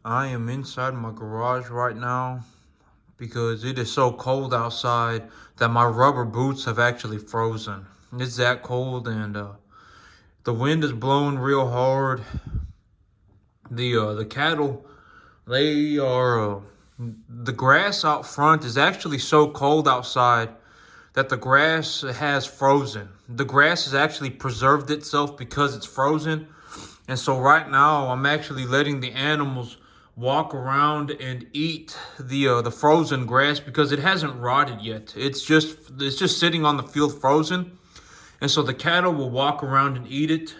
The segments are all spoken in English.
I am inside my garage right now because it is so cold outside that my rubber boots have actually frozen. It's that cold, and the wind is blowing real hard. The cattle, they are the grass out front is actually so cold outside that the grass has frozen. The grass has actually preserved itself because it's frozen. And so right now I'm actually letting the animals walk around and eat the frozen grass because it hasn't rotted yet. It's just sitting on the field frozen. And so the cattle will walk around and eat it.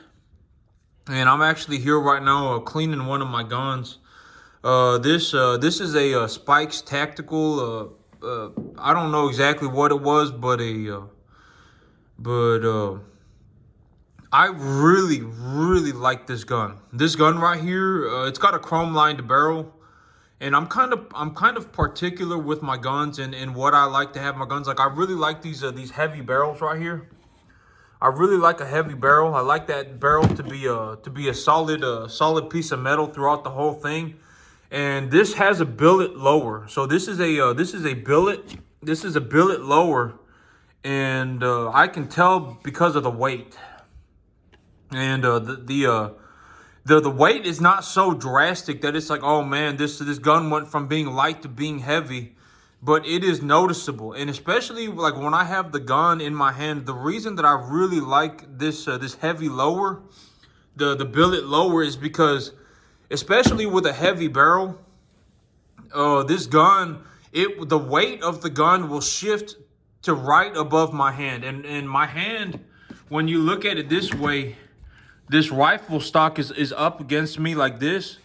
And I'm actually here right now cleaning one of my guns. This is a Spikes Tactical. I don't know exactly what it was, but but I really, really like this gun. This gun right here, it's got a chrome lined barrel, and I'm kind of particular with my guns and what I like to have my guns. Like I really like these heavy barrels right here. I really like a heavy barrel. I like that barrel to be a solid piece of metal throughout the whole thing. And this has a billet lower. So this is a billet lower, and I can tell because of the weight. And the weight is not so drastic that it's like, oh man, this gun went from being light to being heavy, but it is noticeable. And especially like when I have the gun in my hand, the reason that I really like this heavy lower, the billet lower, is because especially with a heavy barrel, this gun, the weight of the gun will shift to right above my hand, and my hand, when you look at it this way, this rifle stock is up against me like this,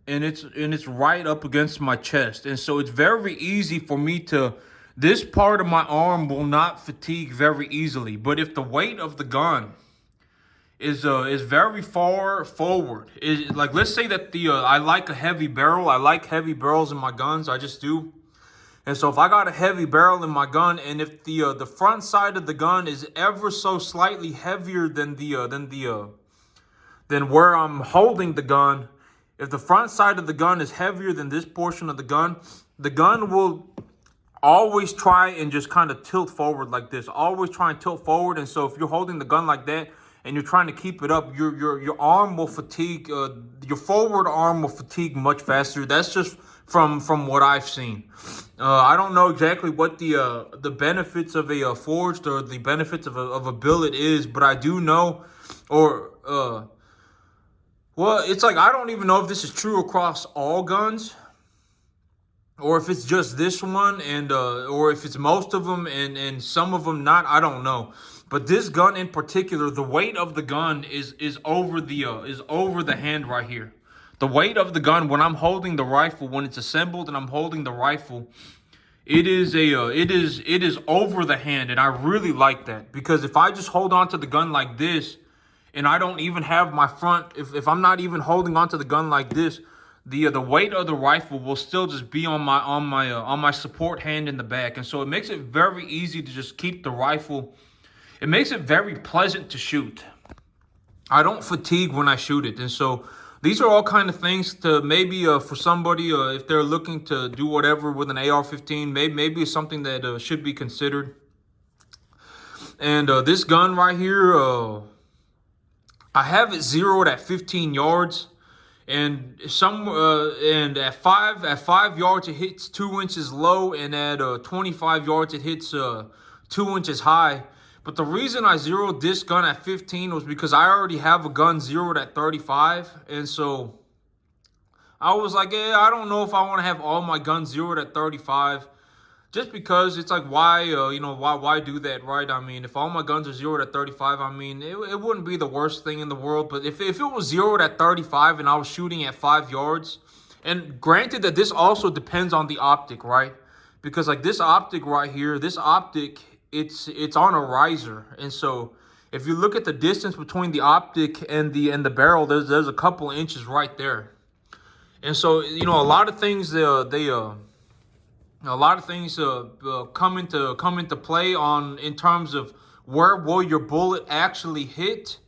and it's right up against my chest. And so it's very easy for me to, this part of my arm will not fatigue very easily. But if the weight of the gun is very far forward, is like, let's say that I like a heavy barrel. I like heavy barrels in my guns. I just do. And so if I got a heavy barrel in my gun, and if the front side of the gun is ever so slightly heavier than where I'm holding the gun, if the front side of the gun is heavier than this portion of the gun will always try and just kind of tilt forward like this. Always try and tilt forward. And so if you're holding the gun like that and you're trying to keep it up, your arm will fatigue. Your forward arm will fatigue much faster. That's just from what I've seen. I don't know exactly what the benefits of a forged or the benefits of a billet is, but I do know, or well, it's like I don't even know if this is true across all guns, or if it's just this one, and or if it's most of them and some of them not. I don't know. But this gun in particular, the weight of the gun is over the hand right here. The weight of the gun when I'm holding the rifle, when it's assembled and I'm holding the rifle, it is over the hand, and I really like that, because if I just hold on to the gun like this, and I don't even have my front, if I'm not even holding onto the gun like this, the weight of the rifle will still just be on my support hand in the back. And so it makes it very easy to just keep the rifle. It makes it very pleasant to shoot. I don't fatigue when I shoot it. And so these are all kind of things to maybe for somebody, if they're looking to do whatever with an AR-15, maybe it's something that should be considered. And this gun right here, I have it zeroed at 15 yards, and and at 5 yards it hits 2 inches low, and at 25 yards it hits 2 inches high. But the reason I zeroed this gun at 15 was because I already have a gun zeroed at 35, and so I was like, yeah, I don't know if I want to have all my guns zeroed at 35. Just because it's like, why, why do that, right? I mean, if all my guns are zeroed at 35, I mean, it wouldn't be the worst thing in the world. But if it was zeroed at 35 and I was shooting at 5 yards, and granted that this also depends on the optic, right? Because like this optic right here, this optic, it's on a riser. And so if you look at the distance between the optic and the barrel, there's a couple of inches right there. And so, a lot of things, come into play on in terms of where will your bullet actually hit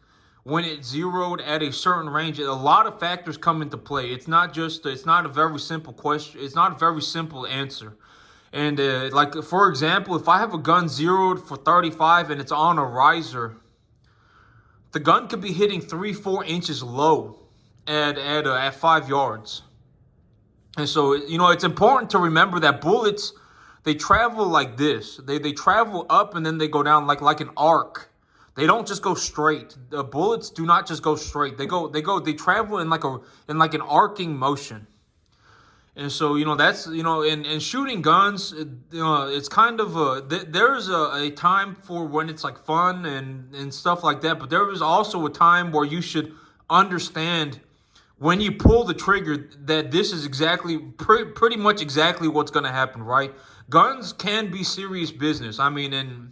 when it's zeroed at a certain range, a lot of factors come into play. It's not a very simple question. It's not a very simple answer. And like, for example, if I have a gun zeroed for 35 and it's on a riser, the gun could be hitting 3-4 inches low at 5 yards. And so, it's important to remember that bullets, they travel like this. They travel up and then they go down like an arc. They don't just go straight. The bullets do not just go straight. They travel in like an arcing motion. And so, that's, in shooting guns, it's kind of there's a time for when it's like fun and stuff like that. But there is also a time where you should understand when you pull the trigger that this is exactly, pretty much exactly what's going to happen, right? Guns can be serious business. I mean, and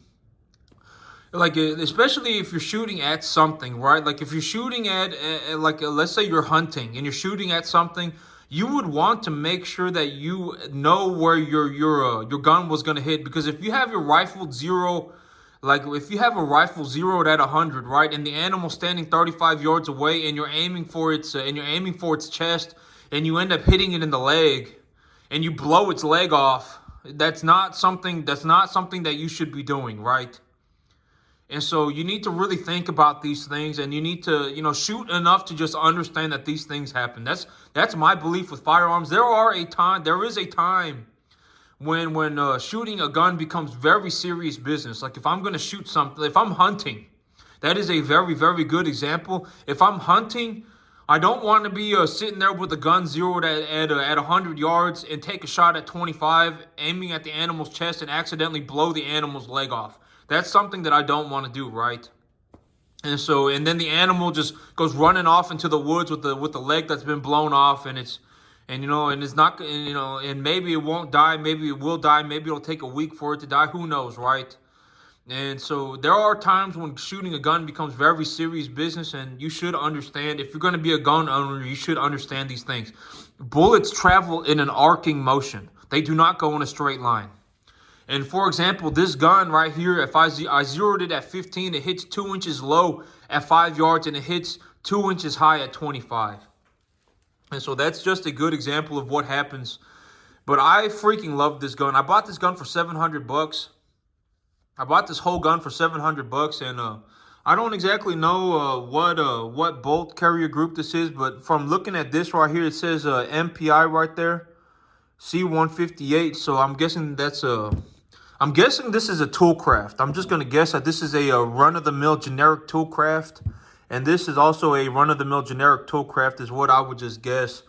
like, especially if you're shooting at something, right? Like if you're shooting at like, let's say you're hunting and you're shooting at something, you would want to make sure that you know where your gun was going to hit. Because if you have your rifle zero, like if you have a rifle zeroed at 100, right, and the animal standing 35 yards away, and you're aiming for its chest, and you end up hitting it in the leg, and you blow its leg off, that's not something that you should be doing, right? And so you need to really think about these things, and you need to, shoot enough to just understand that these things happen. That's my belief with firearms. There is a time when shooting a gun becomes very serious business. Like if I'm going to shoot something, if I'm hunting, that is a very, very good example. If I'm hunting, I don't want to be sitting there with a gun zeroed at 100 yards and take a shot at 25, aiming at the animal's chest and accidentally blow the animal's leg off. That's something that I don't want to do, right? And then the animal just goes running off into the woods with the leg that's been blown off, and it's not, and maybe it won't die, maybe it will die, maybe it'll take a week for it to die, who knows, right? And so there are times when shooting a gun becomes very serious business, and you should understand, if you're going to be a gun owner, you should understand these things. Bullets travel in an arcing motion. They do not go in a straight line. And for example, this gun right here, if I zeroed it at 15, it hits 2 inches low at 5 yards, and it hits 2 inches high at 25. And so that's just a good example of what happens. But I freaking love this gun. I bought this gun for $700. I bought this whole gun for $700, and I don't exactly know what bolt carrier group this is, but from looking at this right here, it says MPI right there, C158. So I'm guessing this is a Toolcraft. I'm just gonna guess that this is a run-of-the-mill generic Toolcraft, and this is also a run-of-the-mill generic Toolcraft, is what I would just guess.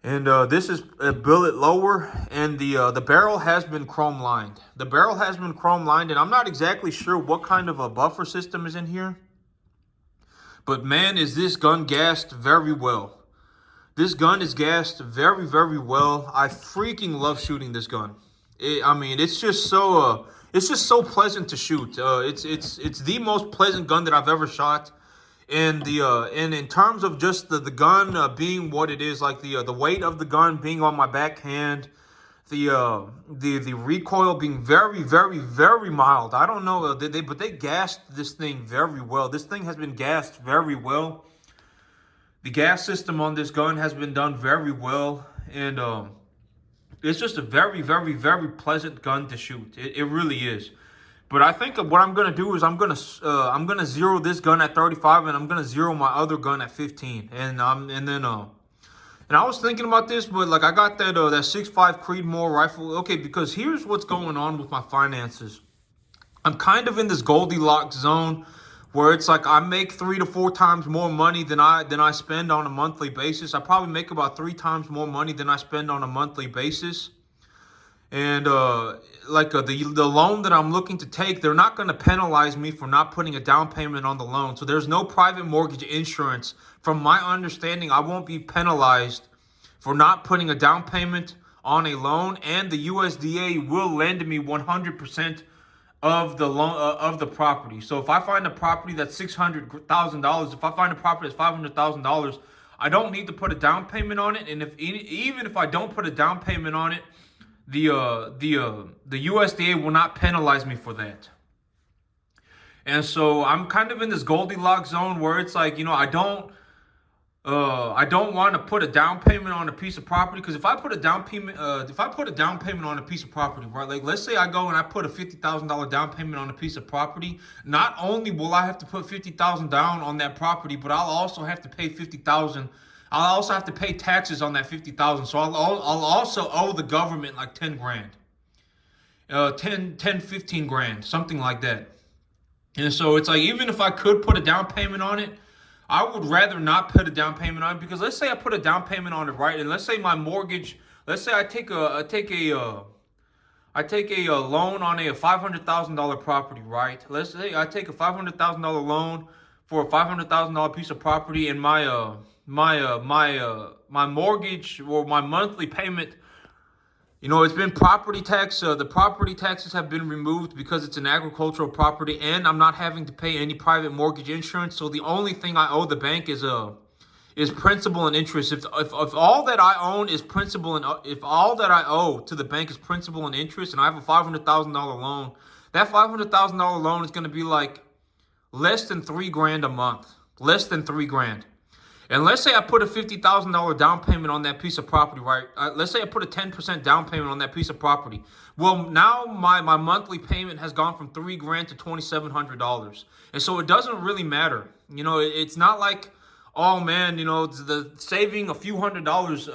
And this is a billet lower, and the barrel has been chrome lined. The barrel has been chrome lined, and I'm not exactly sure what kind of a buffer system is in here. But man, is this gun gassed very well. This gun is gassed very, very well. I freaking love shooting this gun. It's just so pleasant to shoot. It's the most pleasant gun that I've ever shot. And in terms of just the gun being what it is, like the weight of the gun being on my backhand, the recoil being very, very, very mild. I don't know, but they gassed this thing very well. This thing has been gassed very well. The gas system on this gun has been done very well, and it's just a very, very, very pleasant gun to shoot. It really is. But I think what I'm gonna do is I'm gonna zero this gun at 35, and I'm gonna zero my other gun at 15. And I was thinking about this, but like I got that 6.5 Creedmoor rifle. Okay, because here's what's going on with my finances. I'm kind of in this Goldilocks zone where it's like I make 3 to 4 times more money than I spend on a monthly basis. I probably make about 3 times more money than I spend on a monthly basis. And the loan that I'm looking to take, they're not going to penalize me for not putting a down payment on the loan. So there's no private mortgage insurance. From my understanding, I won't be penalized for not putting a down payment on a loan, and the USDA will lend me 100% of the loan of the property. So if I find a property that's $600,000, if I find a property that's $500,000, I don't need to put a down payment on it. And even if I don't put a down payment on it, the USDA will not penalize me for that. And so I'm kind of in this Goldilocks zone where it's like, I don't want to put a down payment on a piece of property, because if I put a down payment, on a piece of property, right? Like, let's say I go and I put a $50,000 down payment on a piece of property. Not only will I have to put 50,000 down on that property, but I'll also have to pay 50,000. I'll also have to pay taxes on that 50,000. So I'll also owe the government like 10 grand, 15 grand, something like that. And so it's like, even if I could put a down payment on it, I would rather not put a down payment on it, because let's say I put a down payment on it, right? And let's say my mortgage, let's say I take a loan on a $500,000 property, right? Let's say I take a $500,000 loan for a $500,000 piece of property, and my mortgage, or my monthly payment, it's been property tax. The property taxes have been removed because it's an agricultural property, and I'm not having to pay any private mortgage insurance. So the only thing I owe the bank is principal and interest. If all that I own is principal, and if all that I owe to the bank is principal and interest, and I have a $500,000 loan, that $500,000 loan is going to be like less than $3,000 a month. Less than $3,000. And let's say I put a $50,000 down payment on that piece of property, right? Let's say I put a 10% down payment on that piece of property. Well, now my monthly payment has gone from $3,000 to $2,700. And so it doesn't really matter. It's not like, oh man, the saving a few $100s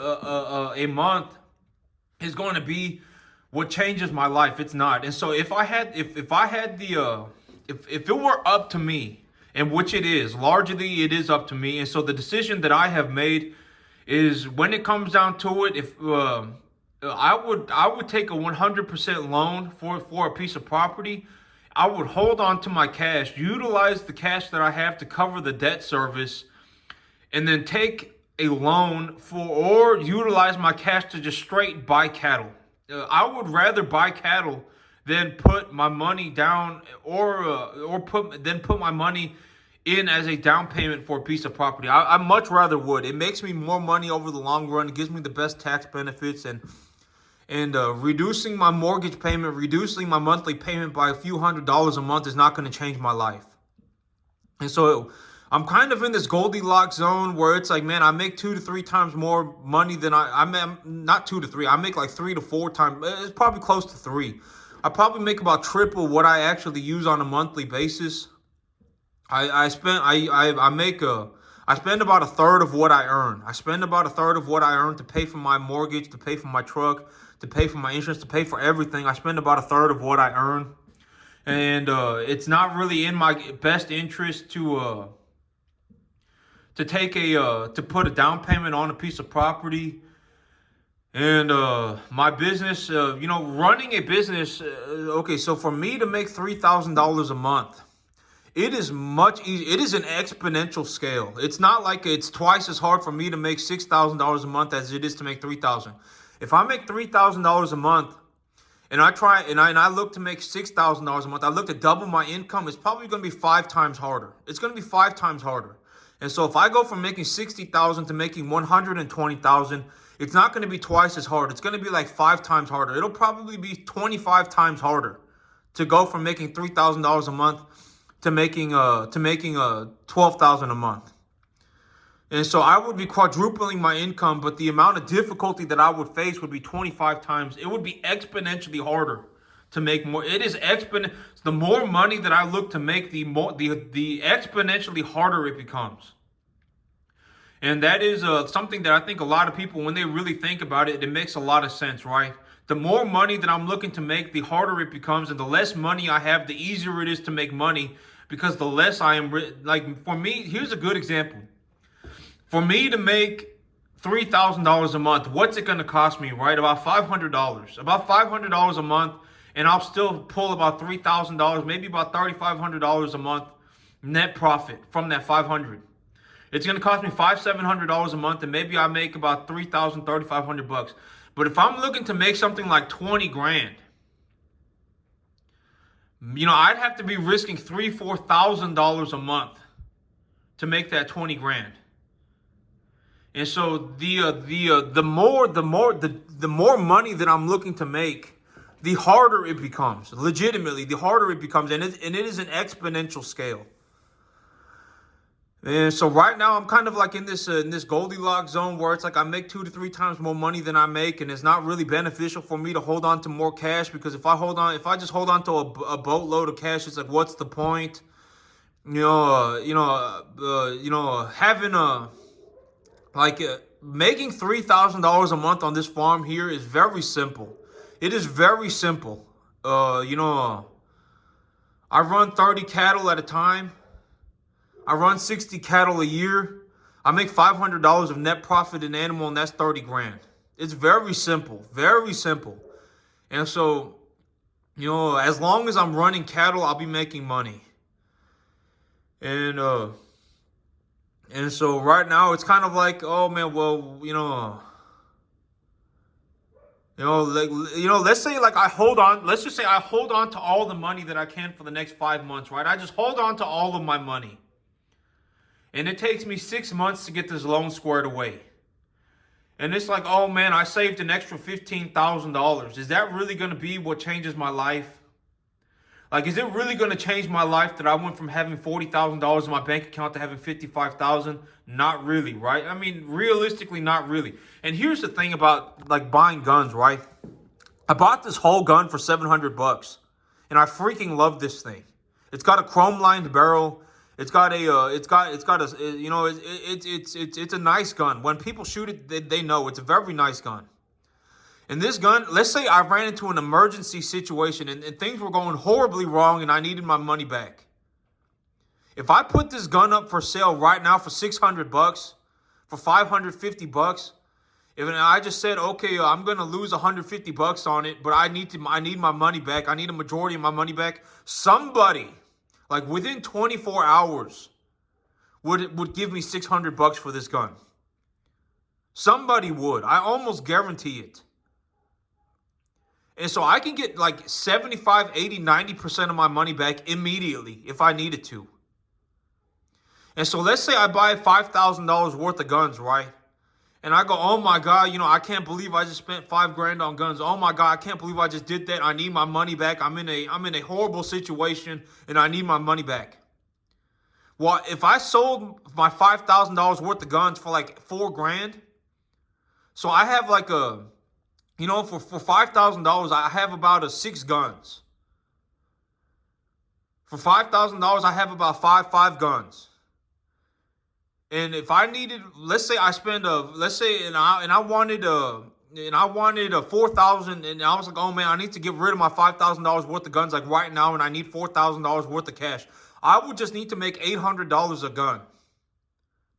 a month is going to be what changes my life. It's not. And so if it were up to me, and which it is, largely it is up to me. And so the decision that I have made is, when it comes down to it, if I would take a 100% loan for a piece of property, I would hold on to my cash, utilize the cash that I have to cover the debt service, and then take a loan or utilize my cash to just straight buy cattle. I would rather buy cattle than put my money down, or put my money in as a down payment for a piece of property. I much rather would. It makes me more money over the long run. It gives me the best tax benefits, and reducing my mortgage payment, reducing my monthly payment by a few $100s a month is not going to change my life. And so I'm kind of in this Goldilocks zone where it's like, man, I make 2 to 3 times more money than I'm not 2 to 3. I make like 3 to 4 times. It's probably close to 3. I probably make about triple what I actually use on a monthly basis. I spend about a third of what I earn. I spend about a third of what I earn to pay for my mortgage, to pay for my truck, to pay for my insurance, to pay for everything. I spend about a third of what I earn, and it's not really in my best interest to put a down payment on a piece of property. And my business, running a business. Okay, so for me to make $3,000 a month, it is much easier. It is an exponential scale. It's not like it's twice as hard for me to make $6,000 a month as it is to make $3,000. If I make $3,000 a month, and I look to make $6,000 a month, I look to double my income, it's probably going to be 5 times harder. It's going to be 5 times harder. And so if I go from making $60,000 to making $120,000, it's not going to be twice as hard. It's going to be like 5 times harder. It'll probably be 25 times harder to go from making $3,000 a month to making $12,000 a month. And so I would be quadrupling my income, but the amount of difficulty that I would face would be 25 times. It would be exponentially harder to make more. It is the more money that I look to make, the exponentially harder it becomes. And that is something that I think a lot of people, when they really think about it, it makes a lot of sense, right? The more money that I'm looking to make, the harder it becomes, and the less money I have, the easier it is to make money, because the less I am, like, for me, here's a good example. For me to make $3,000 a month, what's it going to cost me, right? About $500. About $500 a month, and I'll still pull about $3,000, maybe about $3,500 a month net profit from that $500. It's going to cost me $700 a month, and maybe I make about $3,500. But if I'm looking to make something like 20 grand, I'd have to be risking $4,000 a month to make that 20 grand. And so the more money that I'm looking to make, the harder it becomes. Legitimately, the harder it becomes. And it is an exponential scale. And so right now I'm kind of like in this Goldilocks zone where it's like I make 2 to 3 times more money than I make, and it's not really beneficial for me to hold on to more cash, because if I just hold on to a boatload of cash, it's like, what's the point? Making $3,000 a month on this farm here is very simple. It is very simple. I run 30 cattle at a time. I run 60 cattle a year. I make $500 of net profit in animal, and that's 30 grand. It's very simple, very simple. And so, as long as I'm running cattle, I'll be making money. And so right now it's kind of like, oh man, well, let's say like let's just say I hold on to all the money that I can for the next 5 months, right? I just hold on to all of my money. And it takes me 6 months to get this loan squared away. And it's like, oh man, I saved an extra $15,000. Is that really going to be what changes my life? Like, is it really going to change my life that I went from having $40,000 in my bank account to having $55,000? Not really, right? I mean, realistically, not really. And here's the thing about like buying guns, right? I bought this whole gun for $700, and I freaking love this thing. It's got a chrome lined barrel. It's a nice gun. When people shoot it, they know it's a very nice gun. And this gun, let's say I ran into an emergency situation and things were going horribly wrong and I needed my money back. If I put this gun up for sale right now for $600, for $550, if I just said, okay, I'm going to lose $150 on it, but I need my money back. I need a majority of my money back. Somebody, like within 24 hours, would give me $600 for this gun. Somebody would. I almost guarantee it. And so I can get like 75, 80, 90% of my money back immediately if I needed to. And so let's say I buy $5,000 worth of guns, right? And I go, oh my God, I can't believe I just spent $5 grand on guns. Oh my God, I can't believe I just did that. I need my money back. I'm in a horrible situation and I need my money back. Well, if I sold my $5,000 worth of guns for like $4 grand, so I have like for $5,000, I have about 6 guns. For $5,000, I have about five guns. And if I needed, let's say I spend I wanted a 4,000, and I was like, oh man, I need to get rid of my $5,000 worth of guns like right now, and I need $4,000 worth of cash. I would just need to make $800 a gun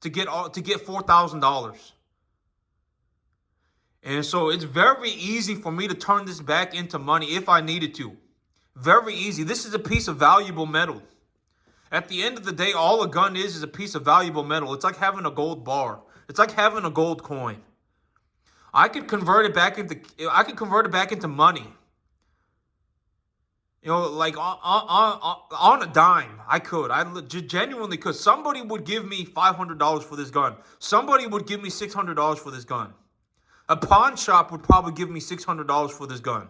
to get $4,000. And so it's very easy for me to turn this back into money if I needed to. Very easy. This is a piece of valuable metal. At the end of the day, all a gun is a piece of valuable metal. It's like having a gold bar. It's like having a gold coin. I could convert it back into money. Like on a dime, I could. I genuinely could. Somebody would give me $500 for this gun. Somebody would give me $600 for this gun. A pawn shop would probably give me $600 for this gun.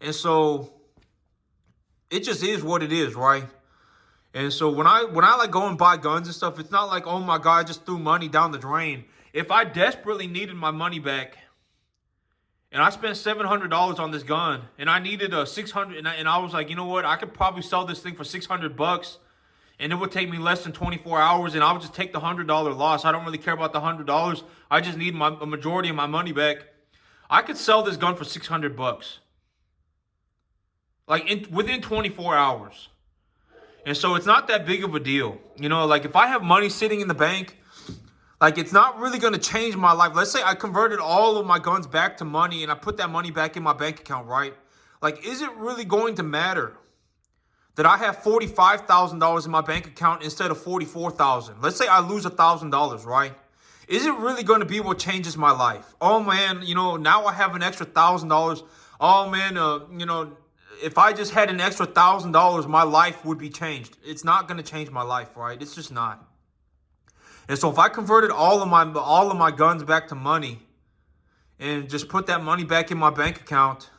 And so it just is what it is, right? And so when I like go and buy guns and stuff, it's not like, oh my God, I just threw money down the drain. If I desperately needed my money back and I spent $700 on this gun and I needed $600, and I was like, you know what? I could probably sell this thing for $600 and it would take me less than 24 hours and I would just take the $100 loss. I don't really care about the $100. I just need a majority of my money back. I could sell this gun for $600. Like within 24 hours. And so it's not that big of a deal. Like if I have money sitting in the bank, like it's not really going to change my life. Let's say I converted all of my guns back to money and I put that money back in my bank account, right? Like, is it really going to matter that I have $45,000 in my bank account instead of $44,000? Let's say I lose $1,000, right? Is it really going to be what changes my life? Oh man, now I have an extra $1,000. Oh man, if I just had an extra $1,000, my life would be changed. It's not going to change my life, right? It's just not. And so if I converted all of my guns back to money, and just put that money back in my bank account,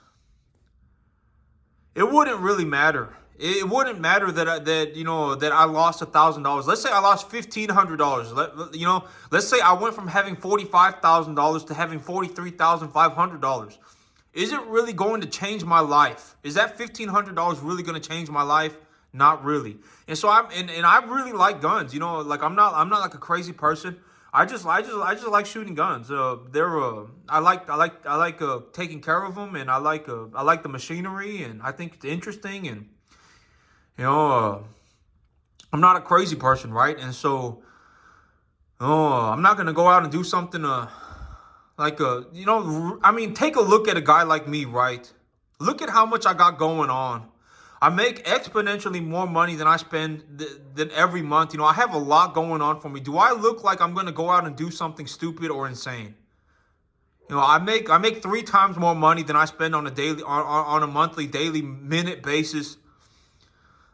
it wouldn't really matter. It wouldn't matter that I lost $1,000. Let's say I lost $1,500. Let's say I went from having $45,000 to having $43,500. Is it really going to change my life? Is that $1,500 really going to change my life? Not really. And so I really like guns. Like I'm not like a crazy person. I just like shooting guns. I like taking care of them, and I like the machinery, and I think it's interesting, and I'm not a crazy person, right? And so I'm not gonna go out and do something take a look at a guy like me, right? Look at how much I got going on. I make exponentially more money than I spend than every month. I have a lot going on for me. Do I look like I'm going to go out and do something stupid or insane? I make 3 times more money than I spend on a monthly, daily, minute basis.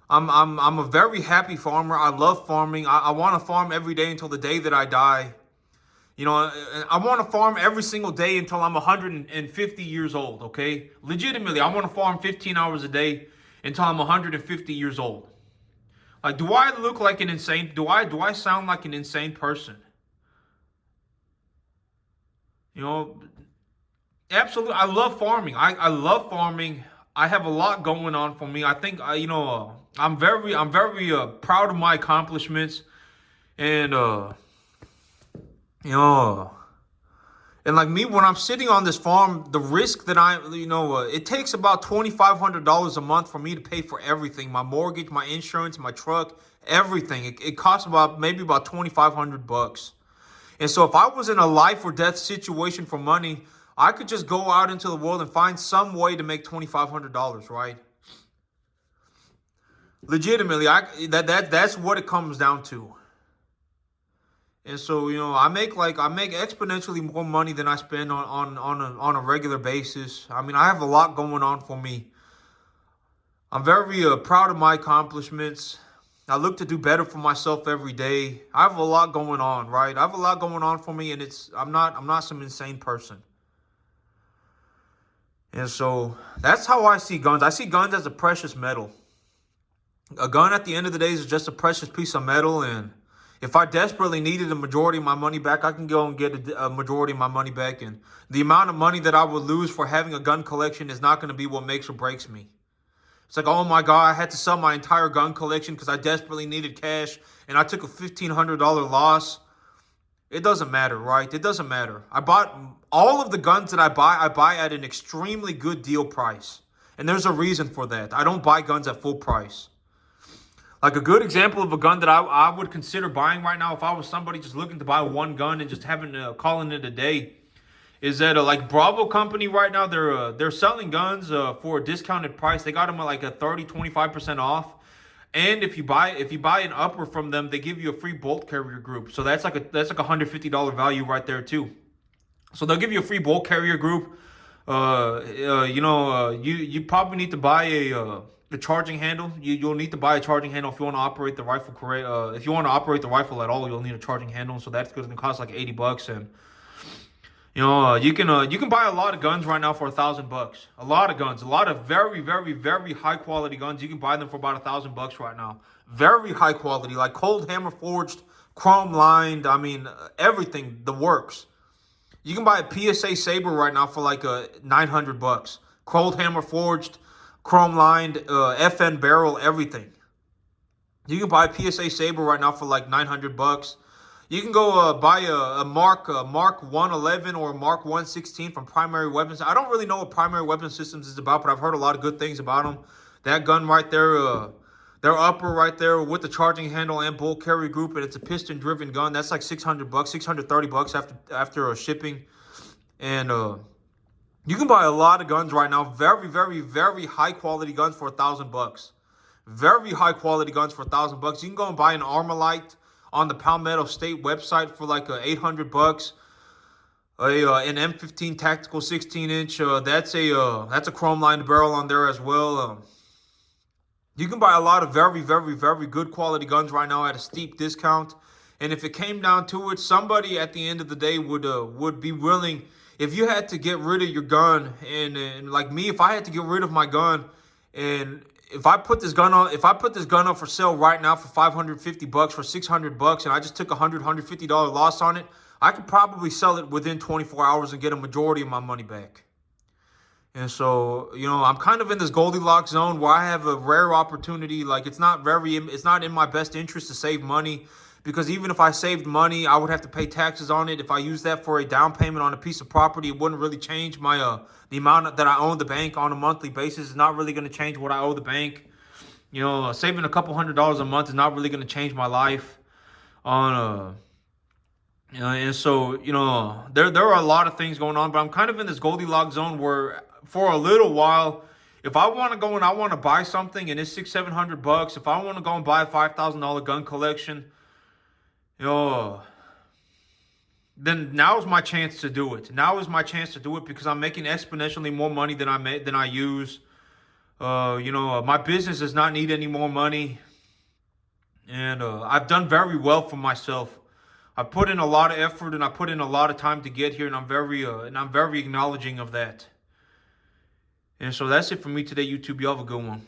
I'm a very happy farmer. I love farming. I want to farm every day until the day that I die. I want to farm every single day until I'm 150 years old, okay? Legitimately, I want to farm 15 hours a day until I'm 150 years old. Like, do I look like an insane, do I sound like an insane person? Absolutely. I love farming. I love farming. I have a lot going on for me. I think, I'm very proud of my accomplishments. And, and like me, when I'm sitting on this farm, the risk that it takes about $2,500 a month for me to pay for everything. My mortgage, my insurance, my truck, everything. It costs maybe about $2,500. And so if I was in a life or death situation for money, I could just go out into the world and find some way to make $2,500, right? Legitimately, that's what it comes down to. And so, I make exponentially more money than I spend on a regular basis. I mean, I have a lot going on for me. I'm very proud of my accomplishments. I look to do better for myself every day. I have a lot going on, right? I have a lot going on for me, and I'm not some insane person. And so that's how I see guns. I see guns as a precious metal. A gun at the end of the day is just a precious piece of metal, and if I desperately needed a majority of my money back, I can go and get a majority of my money back. And the amount of money that I would lose for having a gun collection is not going to be what makes or breaks me. It's like, oh my God, I had to sell my entire gun collection because I desperately needed cash and I took a $1,500 loss. It doesn't matter, right? It doesn't matter. I bought all of the guns that I buy at an extremely good deal price. And there's a reason for that. I don't buy guns at full price. Like a good example of a gun that I would consider buying right now if I was somebody just looking to buy one gun and just calling it a day, is that like Bravo Company right now, they're selling guns for a discounted price. They got them at like a 30-25% off. And if you buy an upper from them, they give you a free bolt carrier group. So that's like a $150 value right there too. So they'll give you a free bolt carrier group. You probably need to buy a charging handle. You'll need to buy a charging handle if you want to operate the rifle correct. If you want to operate the rifle at all, you'll need a charging handle. So that's going to cost like $80. And you can buy a lot of guns right now for $1,000. A lot of guns, a lot of very, very, very high quality guns. You can buy them for about $1,000 right now. Very high quality, like cold hammer forged, chrome lined. I mean, everything, the works. You can buy a PSA Saber right now for like $900. Cold hammer forged, chrome lined, FN barrel, everything. You can buy a PSA Saber right now for like $900. You can go buy a Mark 111 or a Mark 116 from Primary Weapons. I don't really know what Primary Weapon Systems is about, but I've heard a lot of good things about them. That gun right there, their upper right there with the charging handle and bolt carry group, and it's a piston-driven gun. That's like $600, $630 after shipping. And you can buy a lot of guns right now. Very, very, very high-quality guns for $1,000. Very high-quality guns for $1,000. You can go and buy an Armalite on the Palmetto State website for like $800. An M15 tactical 16-inch. That's a chrome lined barrel on there as well. You can buy a lot of very, very, very good quality guns right now at a steep discount. And if it came down to it, somebody at the end of the day would be willing. if you had to get rid of your gun, and like me, if I had to get rid of my gun, and if I put this gun up for sale right now for $550, for $600, and I just took $150 loss on it, I could probably sell it within 24 hours and get a majority of my money back. And so, I'm kind of in this Goldilocks zone where I have a rare opportunity. Like, it's not in my best interest to save money, because even if I saved money, I would have to pay taxes on it. If I use that for a down payment on a piece of property, it wouldn't really change my the amount that I owe the bank on a monthly basis. It's not really going to change what I owe the bank. Saving a couple $100s a month is not really going to change my life. And so, there are a lot of things going on, but I'm kind of in this Goldilocks zone where for a little while, if I want to go and I want to buy something and it's $600-700, if I want to go and buy a $5,000 gun collection, then now is my chance to do it. Now is my chance to do it because I'm making exponentially more money than I use. My business does not need any more money, and I've done very well for myself. I put in a lot of effort and I put in a lot of time to get here, and I'm very acknowledging of that. And so that's it for me today, YouTube. You have a good one.